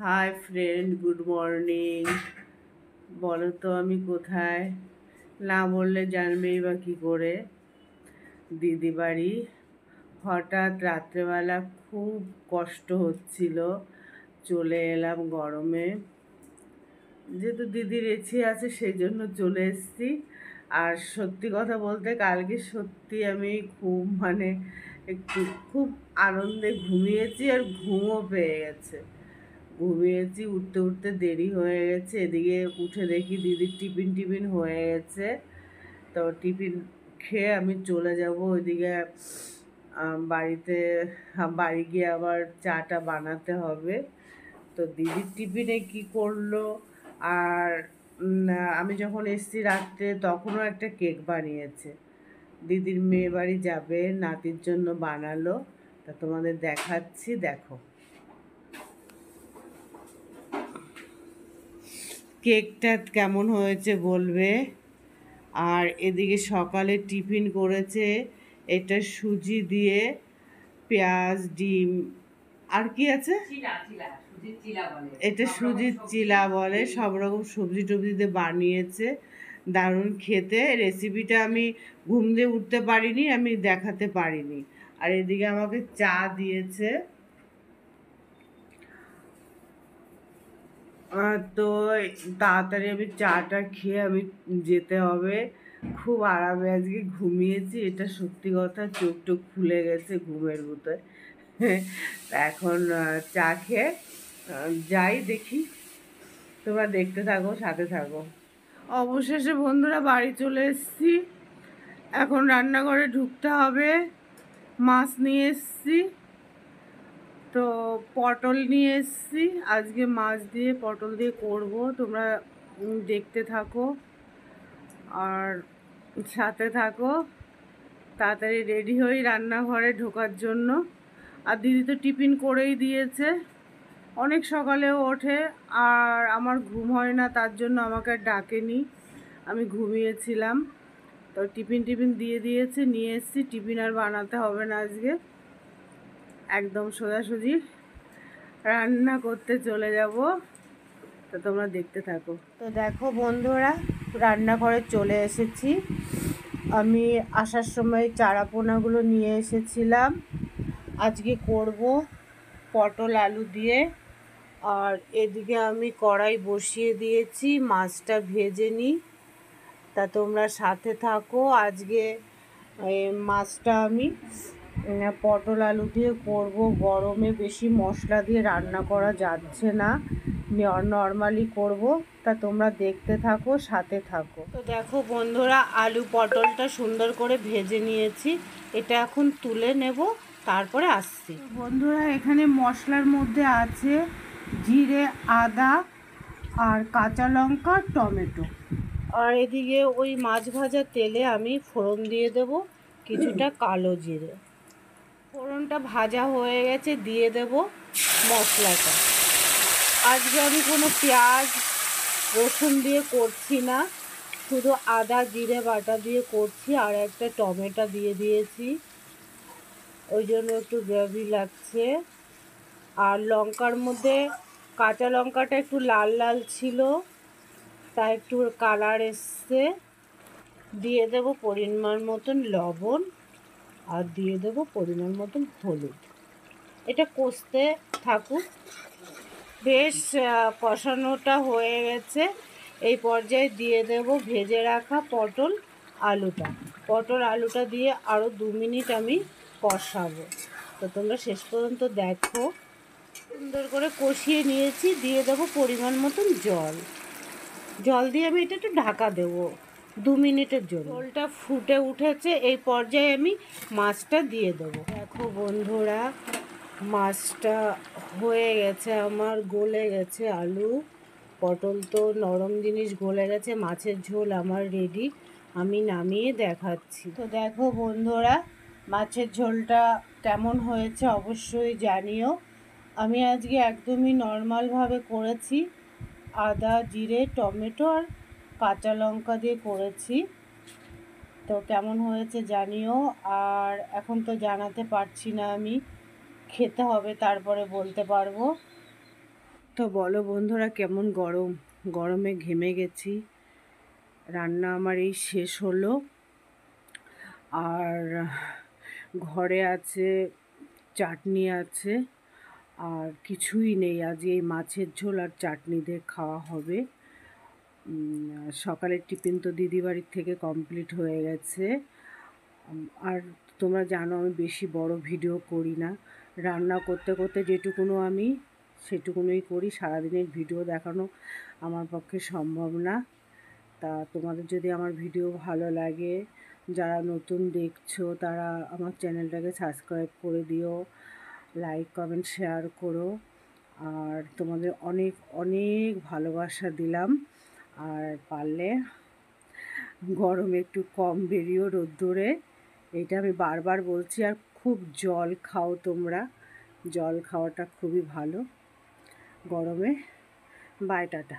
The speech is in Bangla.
Hi friend, good morning. বলো তো আমি কোথায়? না বললে জানবেই বা কী করে? দিদি বাড়ি। হঠাৎ রাত্রেবেলা খুব কষ্ট হচ্ছিল, চলে এলাম গরমে। যেহেতু দিদির ইচ্ছে আছে সেই জন্য চলে এসেছি। আর সত্যি কথা বলতে কালকে সত্যি আমি খুব একটু খুব আনন্দে ঘুমিয়েছি, আর ঘুমও পেয়ে গেছে। ঘুমিয়েছি, উঠতে উঠতে দেরি হয়ে গেছে। এদিকে উঠে দেখি দিদির টিফিন টিফিন হয়ে গেছে। তো টিফিন খেয়ে আমি চলে যাব ওইদিকে বাড়িতে। বাড়ি গিয়ে আবার চাটা বানাতে হবে। তো দিদির টিফিনে কি করলো, আর আমি যখন এসেছি রাত্রে তখনও একটা কেক বানিয়েছে। দিদির মেয়ে বাড়ি যাবে, নাতির জন্য বানালো। তা তোমাদের দেখাচ্ছি, দেখো কেকটা কেমন হয়েছে বলবে। আর এদিকে সকালে টিফিন করেছে, এটা সুজি দিয়ে পেঁয়াজ, ডিম, আর কি আছে, এটা সুজির চিলা বলে। সব রকম সবজি টবজি দিয়ে বানিয়েছে, দারুণ খেতে। রেসিপিটা আমি ঘুম দিয়ে উঠতে পারিনি, আমি দেখাতে পারিনি। আর এদিকে আমাকে চা দিয়েছে। তো তাড়াতাড়ি আমি চাটা খেয়ে আমি যেতে হবে। খুব আরামে আজকে ঘুমিয়েছি, এটা সত্যি কথা। চোখ টোক খুলে গেছে ঘুমের ভিতরে। এখন চা খেয়ে যাই, দেখি। তোমরা দেখতে থাকো, সাথে থাকো। অবশেষে বন্ধুরা বাড়ি চলে এসেছি। এখন রান্নাঘরে ঢুকতে হবে। মাছ নিয়ে এসেছি, তো পটল নিয়ে এসেছি। আজকে মাছ দিয়ে পটল দিয়ে করব, তোমরা দেখতে থাকো আর সাথে থাকো। তাড়াতাড়ি রেডি হই রান্নাঘরে ঢোকার জন্য। আর দিদি তো টিফিন করেই দিয়েছে। অনেক সকালেও ওঠে, আর আমার ঘুম হয় না, তার জন্য আমাকে আর ডাকেনি, আমি ঘুমিয়েছিলাম। তো টিফিন টিফিন দিয়ে দিয়েছে, নিয়ে এসেছি। টিফিন আর বানাতে হবে না আজকে, একদম সোজাসুজি রান্না করতে চলে যাব। তো তোমরা দেখতে থাকো। তো দেখো বন্ধুরা, রান্নাঘরে চলে এসেছি। আমি আসার সময় চারাপোনাগুলো নিয়ে এসেছিলাম। আজকে করব পটল আলু দিয়ে। আর এদিকে আমি কড়াই বসিয়ে দিয়েছি, মাছটা ভেজে নিই। তা তোমরা সাথে থাকো। আজকে মাছটা আমি পটল আলু দিয়ে করব। গরমে বেশি মশলা দিয়ে রান্না করা যাচ্ছে না, নর্মালি করব। তা তোমরা দেখতে থাকো, সাথে থাকো। তো দেখো বন্ধুরা, আলু পটলটা সুন্দর করে ভেজে নিয়েছি। এটা এখন তুলে নেব, তারপরে আসছি। বন্ধুরা, এখানে মশলার মধ্যে আছে জিরে, আদা, আর কাঁচা লঙ্কা, টমেটো। আর এদিকে ওই মাছ ভাজা তেলে আমি ফোড়ন দিয়ে দেব কিছুটা কালো জিরে। ফোড়নটা ভাজা হয়ে গেছে, দিয়ে দেব মশলাটা। আজকে আমি কোনো পেঁয়াজ রসুন দিয়ে করছি না, শুধু আদা জিরে বাটা দিয়ে করছি। আর একটা টমেটো দিয়ে দিয়েছি, ওই জন্য একটু গ্রেভি লাগছে। আর লঙ্কার মধ্যে কাঁচা লঙ্কাটা একটু লাল লাল ছিল, তা একটু কালার এসছে। দিয়ে দেব পরিমাণ মতন লবণ, আর দিয়ে দেব পরিমাণ মতন হলুদ। এটা কষতে থাকুক। বেশ কষানোটা হয়ে গেছে। এই পর্যায়ে দিয়ে দেব ভেজে রাখা পটল আলুটা দিয়ে আরও 2 মিনিট আমি কষাবো। তো তোমরা শেষ পর্যন্ত দেখো। সুন্দর করে কষিয়ে নিয়েছি, দিয়ে দেবো পরিমাণ মতন জল দিয়ে আমি এটা একটু ঢাকা দেবো 2 মিনিটের জন্য। ঝোলটা ফুটে উঠেছে, এই পর্যায়ে আমি মাছটা দিয়ে দেবো। দেখো বন্ধুরা, মাছটা হয়ে গেছে আমার, গলে গেছে। আলু পটল তো নরম জিনিস, গলে গেছে। মাছের ঝোল আমার রেডি, আমি নামিয়ে দেখাচ্ছি। তো দেখো বন্ধুরা, মাছের ঝোলটা কেমন হয়েছে অবশ্যই জানিও। আমি আজকে একদমই নর্মালভাবে করেছি, আদা জিরে টমেটো আর কাঁচা লঙ্কা দিয়ে করেছি। তো কেমন হয়েছে জানিও। আর এখন তো জানাতে পারছি না, আমি খেতে হবে তারপরে বলতে পারবো। তো বলো বন্ধুরা, কেমন গরম? গরমে ঘেমে গেছি। রান্না আমার এই শেষ হলো। আর ঘরে আছে চাটনি আছে, আর কিছুই নেই। আজ এই মাছের ঝোল আর চাটনি দিয়ে খাওয়া হবে। সকালের টিফিন তো দিদি বাড়ির থেকে কমপ্লিট হয়ে গেছে। আর তোমরা জানো আমি বেশি বড় ভিডিও করি না। রান্না করতে করতে যেটুকুনো আমি সেটুকুনোই করি। সারাদিনের ভিডিও দেখানো আমার পক্ষে সম্ভব না। তা তোমাদের যদি আমার ভিডিও ভালো লাগে, যারা নতুন দেখছো তারা আমার চ্যানেলটাকে সাবস্ক্রাইব করে দিও, লাইক কমেন্ট শেয়ার করো। আর তোমাদের অনেক অনেক ভালোবাসা দিলাম। আর পারলে গরমে একটু কম বেরিয়েও রোদ্দুরে, এটা আমি বারবার বলছি। আর খুব জল খাও তোমরা, জল খাওয়াটা খুবই ভালো গরমে। Bye, tata.